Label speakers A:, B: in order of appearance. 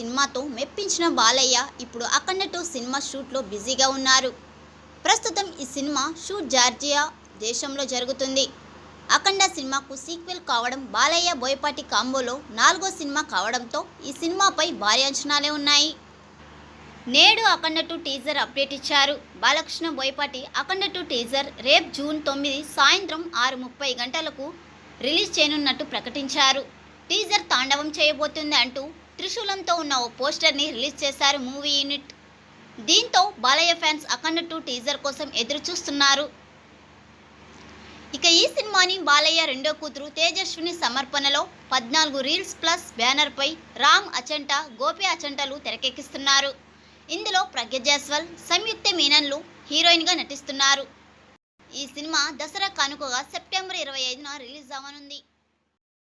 A: సినిమాతో మెప్పించిన బాలయ్య ఇప్పుడు అఖండ 2 సినిమా షూట్లో బిజీగా ఉన్నారు. ప్రస్తుతం ఈ సినిమా షూట్ జార్జియా దేశంలో జరుగుతుంది. అఖండ సినిమాకు సీక్వెల్ కావడం బాలయ్య బోయపాటి కాంబోలో 4వ సినిమా కావడంతో ఈ సినిమాపై భారీ అంచనాలే ఉన్నాయి. నేడు అఖండ 2 టీజర్ అప్డేట్ ఇచ్చారు. బాలకృష్ణ బోయపాటి అఖండ 2 టీజర్ రేపు జూన్ 9 సాయంత్రం 6:30 గంటలకు రిలీజ్ చేయనున్నట్టు ప్రకటించారు. టీజర్ తాండవం చేయబోతుంది అంటూ త్రిశూలంతో ఉన్న ఓ పోస్టర్ని రిలీజ్ చేశారు మూవీ యూనిట్. దీంతో బాలయ్య ఫ్యాన్స్ అఖండ 2 టీజర్ కోసం ఎదురు చూస్తున్నారు. ఇక ఈ సినిమాని బాలయ్య రెండో కూతురు తేజస్విని సమర్పణలో 14 రీల్స్ ప్లస్ బ్యానర్పై రామ్ అచంట, గోపి అచంటలు తెరకెక్కిస్తున్నారు. ఇందులో ప్రజ్ఞ జైస్వాల్, సంయుక్త మీనన్లు హీరోయిన్గా నటిస్తున్నారు. ఈ సినిమా దసరా కానుకగా సెప్టెంబర్ 25న రిలీజ్ అవ్వనుంది.